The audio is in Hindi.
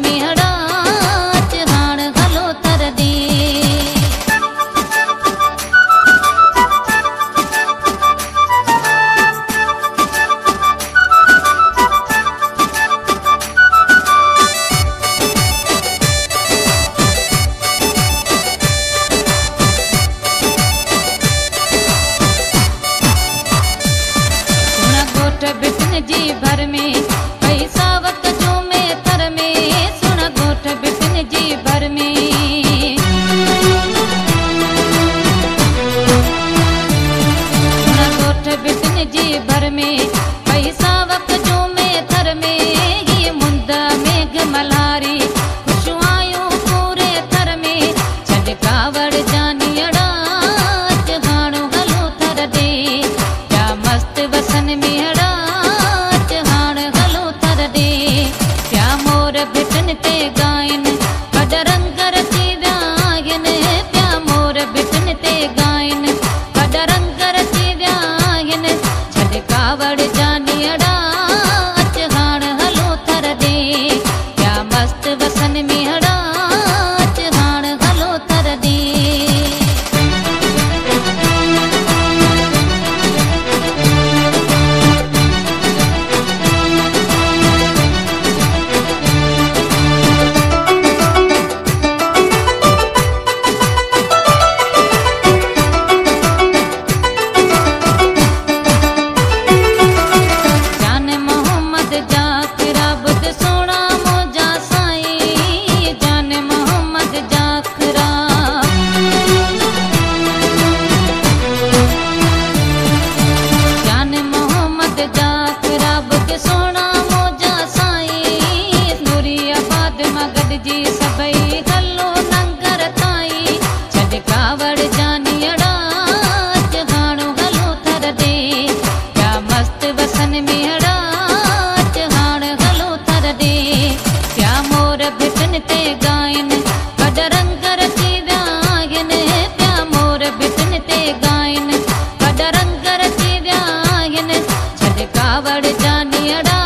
मेहड़ा हाण हलो थर दे। बिटन जी भर में पैसा वक्त जो में थर में सुन गोठ बिटन जी भर में सुन गोठ बिटन जी भर में पैसा वक्त जो में थर में ये मुंदा मेघ मल्हारी खुशवायूं पूरे थर में छॾ कावड़ जानियड़ा हाणो हलो थर दे क्या मस्त वसन मेहड़ा बिटन ते गायन कॾरंग रची विया आहिनि पिया मोर बिटन ते गायन कॾरंग रची विया आहिनि छॾ कावड़ जानियड़ा हाण हलो थर दे पिया मस्त वसन मेहड़ा हाण हलो थर दे। जी सबई हलो लंगर ताई छॾ कावड़ जानियड़ा हाणो हलो थर दे क्या मस्त वसन मेहड़ा हाण हलो थर दे क्या मोर बिटन ते गायन कॾरंग रची विया आहिनि पिया मोर बिटन ते गायन कॾरंग रची विया आहिनि छॾ कावड़ जानियड़ा